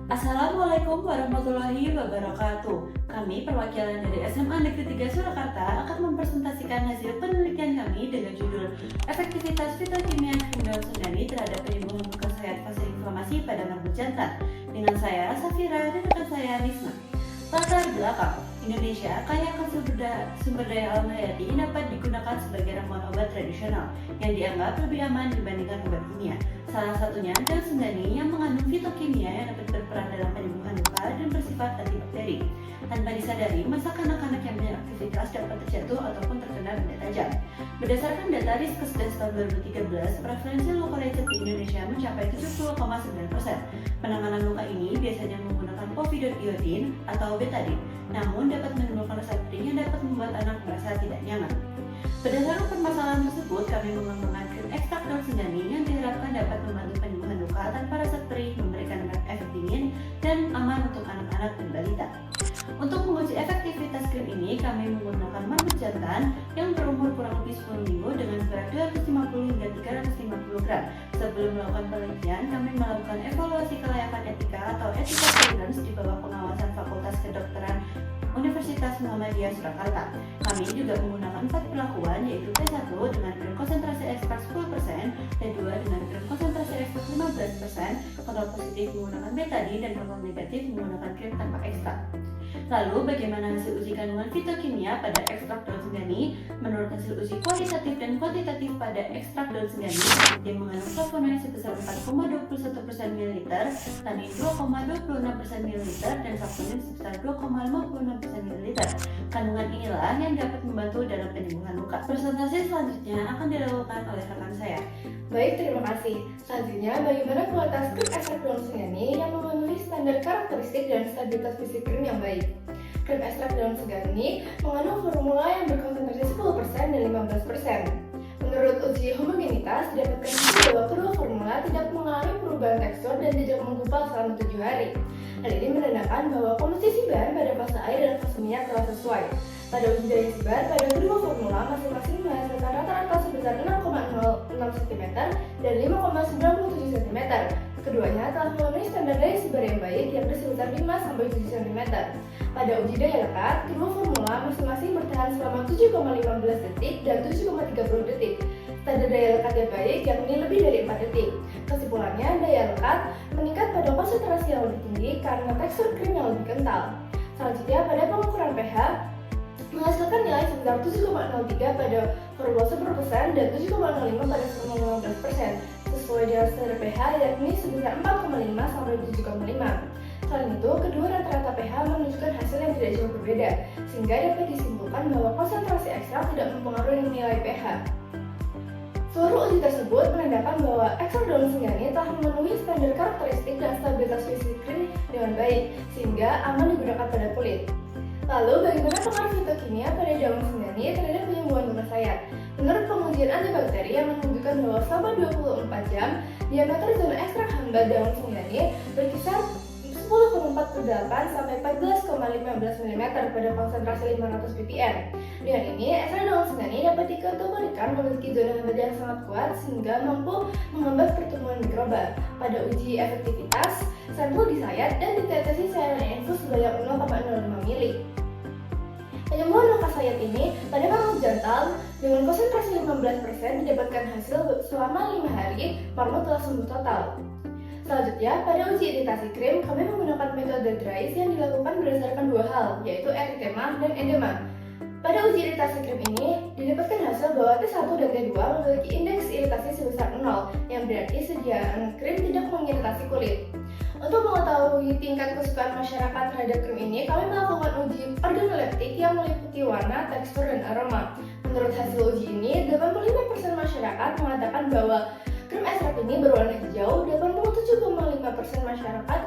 Assalamualaikum warahmatullahi wabarakatuh. Kami perwakilan dari SMA Negeri 3 Surakarta akan mempresentasikan hasil penelitian kami dengan judul Efektivitas Fitokimia Krim Daun Sengani terhadap penyembuhan luka sayat fase inflamasi pada rambut jantan. Dengan saya Safira dan rekan saya Nisma. Latar belakang: Indonesia kaya akan sumber daya alam hayati yang dapat digunakan sebagai ramuan obat tradisional yang dianggap lebih aman dibandingkan obat kimia. Salah satunya daun sengani yang mengandung fitokimia yang dapat berperan dalam penyembuhan luka dan bersifat antibakteri. Tanpa disadari, masa kanak-kanak yang punya aktivitas dapat terjatuh ataupun terkena benda tajam. Berdasarkan data Riskesdas tahun 2013, prevalensi luka lecet di Indonesia mencapai 70,9%. Penanganan luka ini biasanya menggunakan povidone iodin atau betadine, namun dapat menimbulkan rasa pedih yang dapat membuat anak merasa tidak nyaman. Berdasarkan permasalahan tersebut, kami mengembangkan krim ekstrak daun sengani yang diharapkan dapat membantu penyembuhan luka tanpa rasa perih, memberikan efek dingin, dan aman untuk anak-anak dan balita. Untuk menguji efektivitas krim ini, kami menggunakan marmut jantan yang berumur kurang lebih 10 minggu dengan berat 250 hingga 350 gram. Sebelum melakukan penelitian, kami melakukan evaluasi kelayakan etika atau etika clearance di bawah pengawasan Fakultas Kedokteran Universitas Muhammadiyah Surakarta. Kami juga menggunakan 4 perlakuan, yaitu T1 dengan krim konsentrasi ekstrak 10%, T2 dengan krim konsentrasi ekstrak 15%, kontrol positif menggunakan betadine, dan kontrol negatif menggunakan krim tanpa ekstrak. Lalu, bagaimana hasil uji kandungan fitokimia pada ekstrak daun sengani? Menurut hasil uji kualitatif dan kuantitatif pada ekstrak daun sengani, yang mengandung flavonoid sebesar 4,21% ml, tanin 2,26% ml, dan saponin sebesar 2,56% ml. Kandungan inilah yang dapat membantu dalam penyembuhan luka. Presentasi selanjutnya akan dilakukan oleh rekan saya. Baik, terima kasih. Selanjutnya, bagaimana kualitas krim ekstrak daun sengani yang memenuhi standar karakteristik dan stabilitas fisik krim yang baik? Krim ekstrak daun sengani mengandung formula yang berkonsentrasi 10% dan 15%. Menurut uji homogenitas, didapatkan bahwa kedua formula tidak mengalami perubahan tekstur dan tidak menggumpal selama 7 hari. Hal ini menandakan bahwa komposisi bahan pada fase air dan fase minyak telah sesuai. Pada uji daya sebar, pada kedua formula masing-masing menghasilkan rata-rata sebesar 6,06 cm dan 5,97 cm. Keduanya telah memenuhi standar daya sebar yang baik, yakni sebesar 5-7 cm. Pada uji daya lekat, kedua formula masing-masing bertahan selama 7,15 detik dan 7,30 detik. Standar daya lekat yang baik yakni lebih dari 4 detik. Kesimpulannya, daya lekat meningkat pada konsentrasi yang lebih tinggi karena tekstur krim yang lebih kental. Selanjutnya, pada pengukuran pH, menghasilkan nilai sebesar 7,03 pada formula 10% dan 7,05 pada formula 15%, sesuai dengan standar pH yakni sebesar 4,5 sampai 7,5. Selain itu, kedua rata-rata pH menunjukkan hasil yang tidak jauh berbeda, sehingga dapat disimpulkan bahwa konsentrasi ekstrak tidak mempengaruhi nilai pH. Seluruh uji tersebut menandakan bahwa ekstrak daun sengani telah memenuhi standar karakteristik dan stabilitas fisik krim dengan baik, sehingga aman digunakan pada kulit. Lalu, bagaimana pengaruh fitokimia pada daun sengani terhadap penyembuhan luka sayat? Menurut pengujian antibakteri yang menunjukkan bahwa selama 24 jam, diameter zona ekstrak hamba daun sengani berkisar 10,48 sampai 14,15 mm pada konsentrasi 500 ppm. Dengan ini, ekstrak daun sengani dapat dikategorikan memiliki zona hamba yang sangat kuat sehingga mampu menghambat pertumbuhan mikroba. Pada uji efektivitas, sampel disayat dan ditetesi cairan infus sebanyak 0,05 ml. Penyembuhan luka sayat ini pada marmut jantan dengan konsentrasi 15% didapatkan hasil selama 5 hari, marmut telah sembuh total. Selanjutnya, pada uji iritasi krim, kami menggunakan metode DRYS yang dilakukan berdasarkan dua hal, yaitu eritema dan edema. Pada uji iritasi krim ini, didapatkan hasil bahwa T1 dan T2 memiliki indeks iritasi sebesar 0, yang berarti sediaan krim tidak mengiritasi kulit. Untuk mengetahui tingkat kesukaan masyarakat terhadap krim ini, kami melakukan uji organoleptik yang meliputi warna, tekstur, dan aroma. Menurut hasil uji ini, 85% masyarakat mengatakan bahwa krim ekstrak ini berwarna hijau, 87,5% masyarakat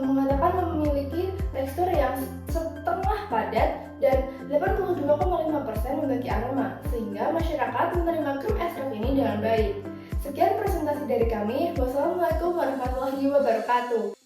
mengatakan memiliki tekstur yang setengah padat, dan 82,5% memiliki aroma, sehingga masyarakat menerima krim ekstrak ini dengan baik. Sekian presentasi dari kami. Wassalamualaikum warahmatullahi wabarakatuh.